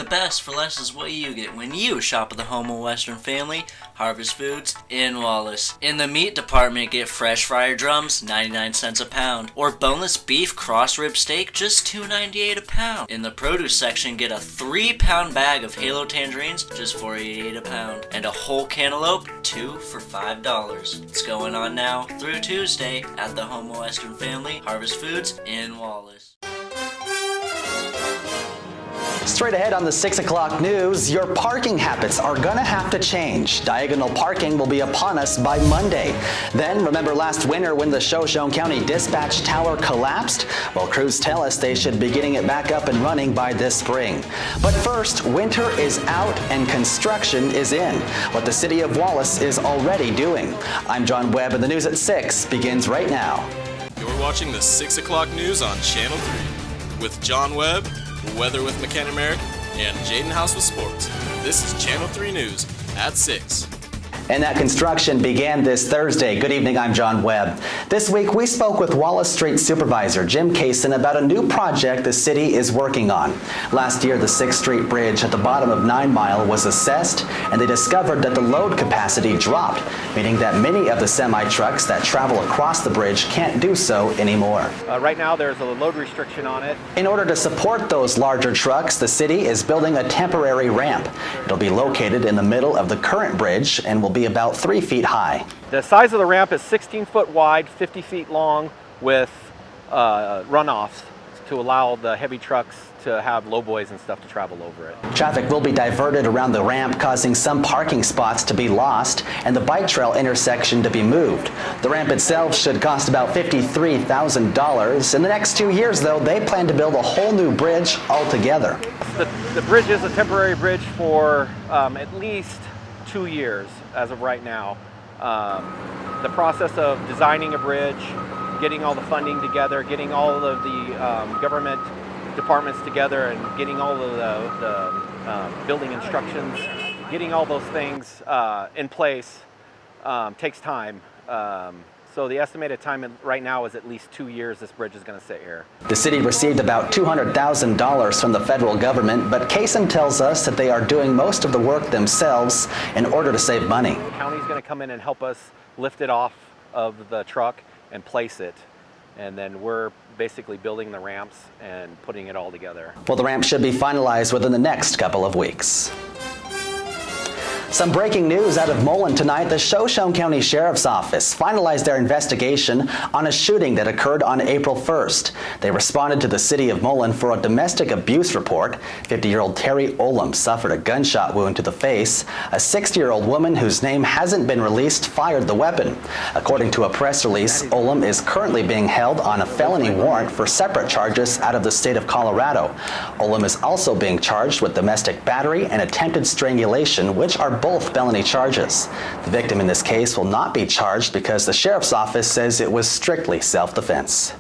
best for less is what you get when you shop at the home of Western Family, Harvest Foods in Wallace. In the meat department, get fresh fryer drums, 99 cents a pound, or boneless beef cross rib steak, just $2.98 a pound. In the produce section, get a 3-pound bag of Halo tangerines, just $4.88 a pound, and a whole cantaloupe, 2 for $5. It's going on now through Tuesday at the home of Western Family, Harvest Foods in Wallace. Straight ahead on the 6 o'clock news, your parking habits are gonna have to change. Diagonal parking will be upon us by Monday. Then, remember last winter when the Shoshone County Dispatch tower collapsed? Well, crews tell us they should be getting it back up and running by this spring. But first, winter is out and construction is in. What the city of Wallace is already doing. I'm John Webb, and the news at 6 begins right now. You're watching the 6 o'clock news on Channel 3 with John Webb, weather with Makenna and Jaden House with sports. This is Channel 3 News at 6. And that construction began this Thursday. Good evening, I'm John Webb. This week we spoke with Wallace Street Supervisor Jim Kaysen about a new project the city is working on. Last year, the 6th Street Bridge at the bottom of 9 Mile was assessed, and they discovered that the load capacity dropped, meaning that many of the semi-trucks that travel across the bridge can't do so anymore. Right now there's a load restriction on it. In order to support those larger trucks, the city is building a temporary ramp. It'll be located in the middle of the current bridge and will be about 3 feet high. The size of the ramp is 16 foot wide, 50 feet long, with runoffs to allow the heavy trucks to have lowboys and stuff to travel over it. Traffic will be diverted around the ramp, causing some parking spots to be lost and the bike trail intersection to be moved. The ramp itself should cost about $53,000. In the next 2 years, though, they plan to build a whole new bridge altogether. The bridge is a temporary bridge for at least 2 years as of right now. The process of designing a bridge, getting all the funding together, getting all of the government departments together, and getting all of the building instructions, getting all those things in place takes time. So the estimated time right now is at least 2 years this bridge is going to sit here. The city received about $200,000 from the federal government, but Kaysen tells us that they are doing most of the work themselves in order to save money. The county's going to come in and help us lift it off of the truck and place it. And then we're basically building the ramps and putting it all together. Well, the ramp should be finalized within the next couple of weeks. Some breaking news out of Mullan tonight. The Shoshone County Sheriff's Office finalized their investigation on a shooting that occurred on April 1st. They responded to the city of Mullan for a domestic abuse report. 50-year-old Terry Olam suffered a gunshot wound to the face. A 60-year-old woman whose name hasn't been released fired the weapon. According to a press release, Olam is currently being held on a felony warrant for separate charges out of the state of Colorado. Olam is also being charged with domestic battery and attempted strangulation, which are both felony charges. The victim in this case will not be charged because the sheriff's office says it was strictly self-defense.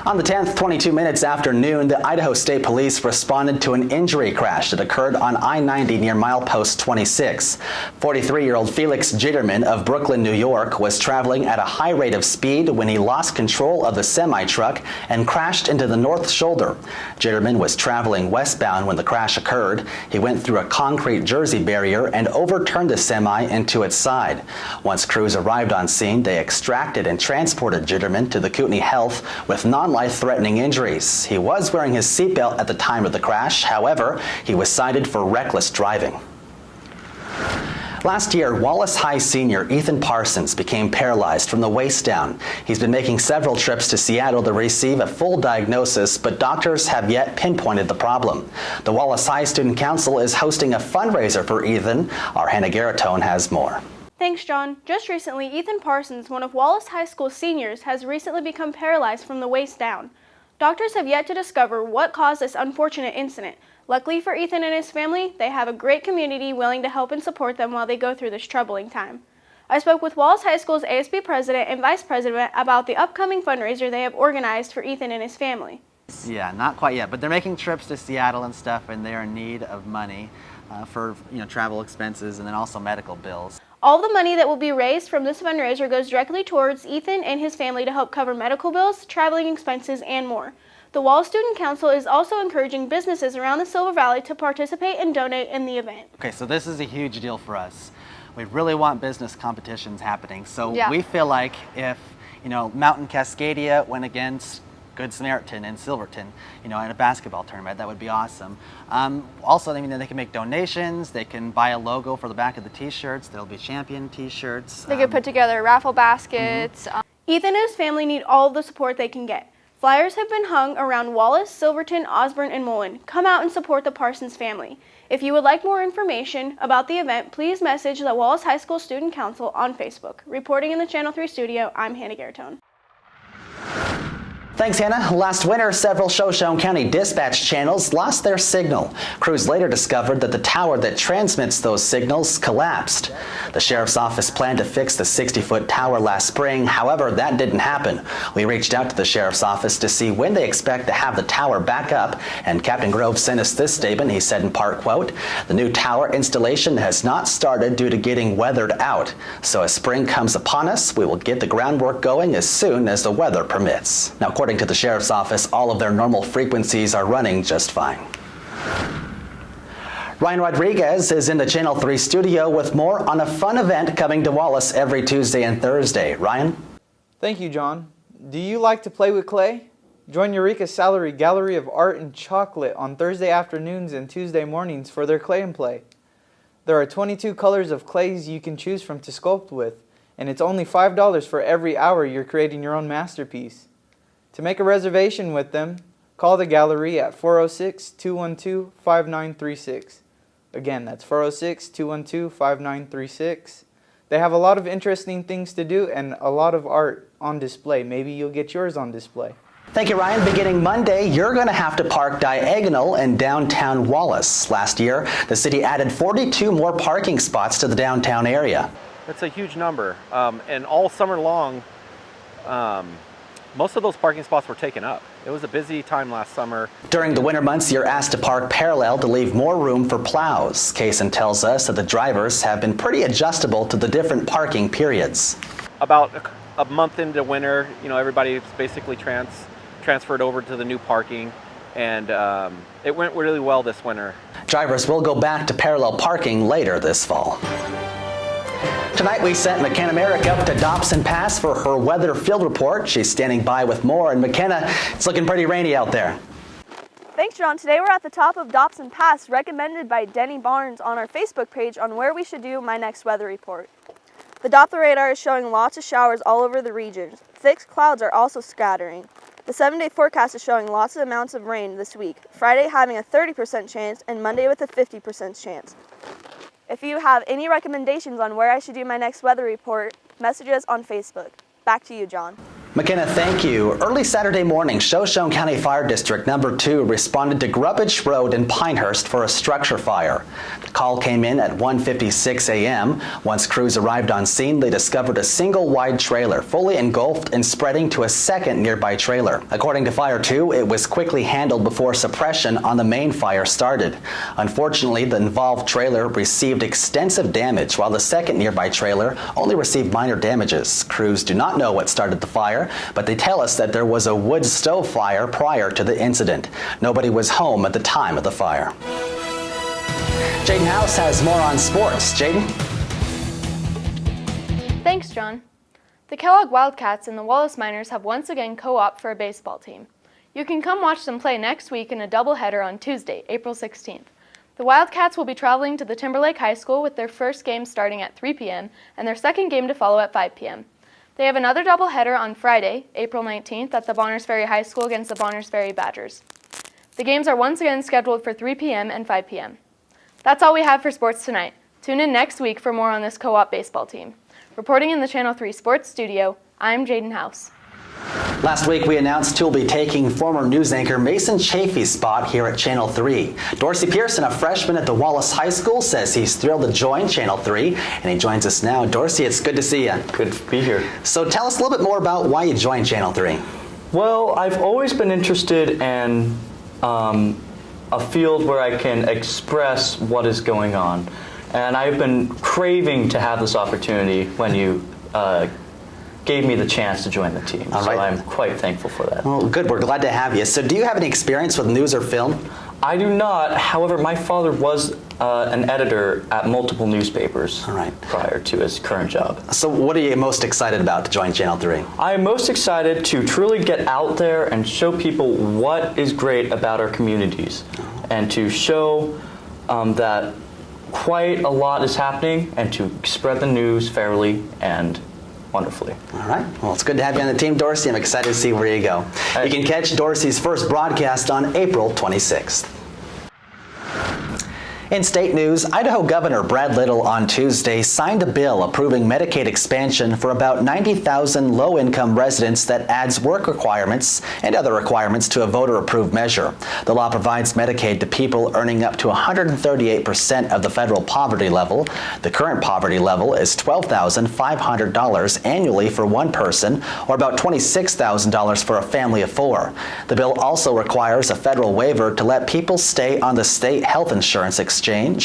On the 10th, 22 minutes after noon, the Idaho State Police responded to an injury crash that occurred on I-90 near milepost 26. 43-year-old Felix Jitterman of Brooklyn, New York, was traveling at a high rate of speed when he lost control of the semi-truck and crashed into the north shoulder. Jitterman was traveling westbound when the crash occurred. He went through a concrete Jersey barrier and overturned the semi into its side. Once crews arrived on scene, they extracted and transported Jitterman to the Kootenai Health with non-life-threatening injuries. He was wearing his seatbelt at the time of the crash. However, he was cited for reckless driving. Last year, Wallace High senior Ethan Parsons became paralyzed from the waist down. He's been making several trips to Seattle to receive a full diagnosis, but doctors have yet pinpointed the problem. The Wallace High Student Council is hosting a fundraiser for Ethan. Our Hannah Garatone has more. Thanks, John. Just recently, Ethan Parsons, one of Wallace High School seniors, has recently become paralyzed from the waist down. Doctors have yet to discover what caused this unfortunate incident. Luckily for Ethan and his family, they have a great community willing to help and support them while they go through this troubling time. I spoke with Wallace High School's ASB president and vice president about the upcoming fundraiser they have organized for Ethan and his family. Yeah, not quite yet, but they're making trips to Seattle and stuff, and they're in need of money for travel expenses and then also medical bills. All the money that will be raised from this fundraiser goes directly towards Ethan and his family to help cover medical bills, traveling expenses, and more. The Wallace Student Council is also encouraging businesses around the Silver Valley to participate and donate in the event. Okay, so this is a huge deal for us. We really want business competitions happening. So Yeah. we feel like if, Mountain Cascadia went against Good Samaritan in Silverton, in a basketball tournament, that would be awesome. Also, they can make donations. They can buy a logo for the back of the t-shirts. There'll be champion t-shirts. They could put together raffle baskets. Ethan and his family need all of the support they can get. Flyers have been hung around Wallace, Silverton, Osborne, and Mullan. Come out and support the Parsons family. If you would like more information about the event, please message the Wallace High School Student Council on Facebook. Reporting in the Channel 3 studio, I'm Hannah Garatone. Thanks, Hannah. Last winter, several Shoshone County Dispatch channels lost their signal. Crews later discovered that the tower that transmits those signals collapsed. The sheriff's office planned to fix the 60-foot tower last spring. However, that didn't happen. We reached out to the sheriff's office to see when they expect to have the tower back up, and Captain Grove sent us this statement. He said in part, quote, "The new tower installation has not started due to getting weathered out. So as spring comes upon us, we will get the groundwork going as soon as the weather permits." Now, according to the sheriff's office, all of their normal frequencies are running just fine. Ryan Rodriguez is in the Channel 3 studio with more on a fun event coming to Wallace every Tuesday and Thursday. Ryan? Thank you, John. Do you like to play with clay? Join Eureka's Salary Gallery of Art and Chocolate on Thursday afternoons and Tuesday mornings for their Clay and Play. There are 22 colors of clays you can choose from to sculpt with, and it's only $5 for every hour you're creating your own masterpiece. To make a reservation with them, call the gallery at 406-212-5936. Again, that's 406-212-5936. They have a lot of interesting things to do and a lot of art on display. Maybe you'll get yours on display. Thank you, Ryan. Beginning Monday, you're going to have to park diagonal in downtown Wallace. Last year, the city added 42 more parking spots to the downtown area. That's a huge number. And all summer long, most of those parking spots were taken up. It was a busy time last summer. During the winter months, you're asked to park parallel to leave more room for plows. Kaysen tells us that the drivers have been pretty adjustable to the different parking periods. About a month into winter, everybody's basically transferred over to the new parking, and it went really well this winter. Drivers will go back to parallel parking later this fall. Tonight we sent Makenna up to Dobson Pass for her weather field report. She's standing by with more. And Makenna, it's looking pretty rainy out there. Thanks, John. Today we're at the top of Dobson Pass, recommended by Denny Barnes on our Facebook page on where we should do my next weather report. The Doppler radar is showing lots of showers all over the region. Thick clouds are also scattering. The 7-day forecast is showing lots of amounts of rain this week, Friday having a 30% chance and Monday with a 50% chance. If you have any recommendations on where I should do my next weather report, message us on Facebook. Back to you, John. Makenna, thank you. Early Saturday morning, Shoshone County Fire District Number 2 responded to Grubbage Road in Pinehurst for a structure fire. The call came in at 1:56 a.m. Once crews arrived on scene, they discovered a single wide trailer fully engulfed and spreading to a second nearby trailer. According to Fire 2, it was quickly handled before suppression on the main fire started. Unfortunately, the involved trailer received extensive damage, while the second nearby trailer only received minor damages. Crews do not know what started the fire, but they tell us that there was a wood stove fire prior to the incident. Nobody was home at the time of the fire. Jaden House has more on sports. Jaden? Thanks, John. The Kellogg Wildcats and the Wallace Miners have once again co-opted for a baseball team. You can come watch them play next week in a doubleheader on Tuesday, April 16th. The Wildcats will be traveling to the Timberlake High School with their first game starting at 3 p.m. and their second game to follow at 5 p.m. They have another doubleheader on Friday, April 19th at the Bonners Ferry High School against the Bonners Ferry Badgers. The games are once again scheduled for 3 p.m. and 5 p.m. That's all we have for sports tonight. Tune in next week for more on this co-op baseball team. Reporting in the Channel 3 Sports Studio, I'm Jaden House. Last week, we announced who will be taking former news anchor Mason Chafee's spot here at Channel 3. Dorsey Pearson, a freshman at the Wallace High School, says he's thrilled to join Channel 3, and he joins us now. Dorsey, it's good to see you. Good to be here. So tell us a little bit more about why you joined Channel 3. Well, I've always been interested in a field where I can express what is going on. And I've been craving to have this opportunity when you gave me the chance to join the team. All so right. I'm quite thankful for that. Well, good. We're glad to have you. So do you have any experience with news or film? I do not. However, my father was an editor at multiple newspapers All right. prior to his current job. So what are you most excited about to join Channel 3? I am most excited to truly get out there and show people what is great about our communities and to show that quite a lot is happening and to spread the news fairly and wonderfully. All right. Well, it's good to have you on the team, Dorsey. I'm excited to see where you go. You can catch Dorsey's first broadcast on April 26th. In state news, Idaho Governor Brad Little on Tuesday signed a bill approving Medicaid expansion for about 90,000 low-income residents that adds work requirements and other requirements to a voter-approved measure. The law provides Medicaid to people earning up to 138% of the federal poverty level. The current poverty level is $12,500 annually for one person, or about $26,000 for a family of four. The bill also requires a federal waiver to let people stay on the state health insurance exchange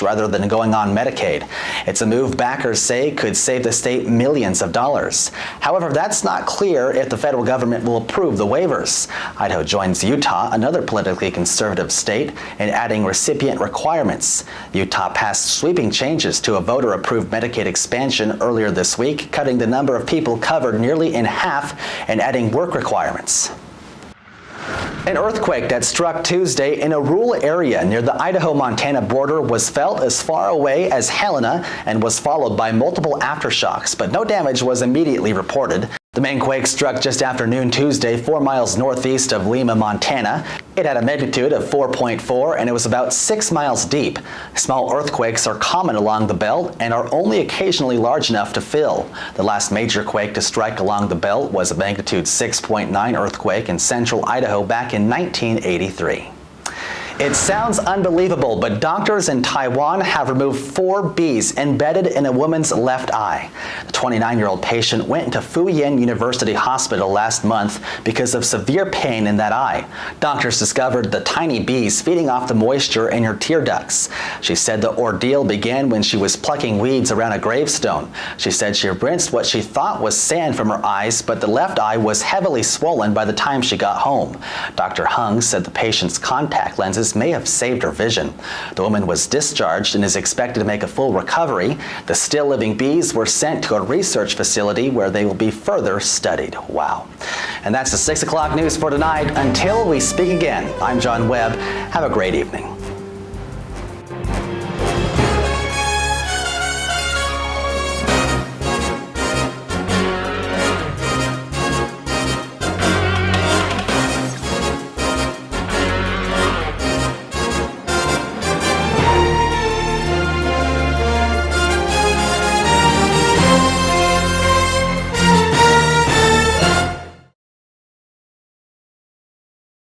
rather than going on Medicaid. It's a move backers say could save the state millions of dollars. However, that's not clear if the federal government will approve the waivers. Idaho joins Utah, another politically conservative state, in adding recipient requirements. Utah passed sweeping changes to a voter-approved Medicaid expansion earlier this week, cutting the number of people covered nearly in half and adding work requirements. An earthquake that struck Tuesday in a rural area near the Idaho-Montana border was felt as far away as Helena and was followed by multiple aftershocks, but no damage was immediately reported. The main quake struck just after noon Tuesday, 4 miles northeast of Lima, Montana. It had a magnitude of 4.4 and it was about 6 miles deep. Small earthquakes are common along the belt and are only occasionally large enough to fill. The last major quake to strike along the belt was a magnitude 6.9 earthquake in central Idaho back in 1983. It sounds unbelievable, but doctors in Taiwan have removed 4 bees embedded in a woman's left eye. The 29-year-old patient went into Fuyin University Hospital last month because of severe pain in that eye. Doctors discovered the tiny bees feeding off the moisture in her tear ducts. She said the ordeal began when she was plucking weeds around a gravestone. She said she rinsed what she thought was sand from her eyes, but the left eye was heavily swollen by the time she got home. Dr. Hung said the patient's contact lenses may have saved her vision. The woman was discharged and is expected to make a full recovery. The still living bees were sent to a research facility where they will be further studied. Wow. And that's the 6 o'clock news for tonight. Until we speak again, I'm John Webb. Have a great evening.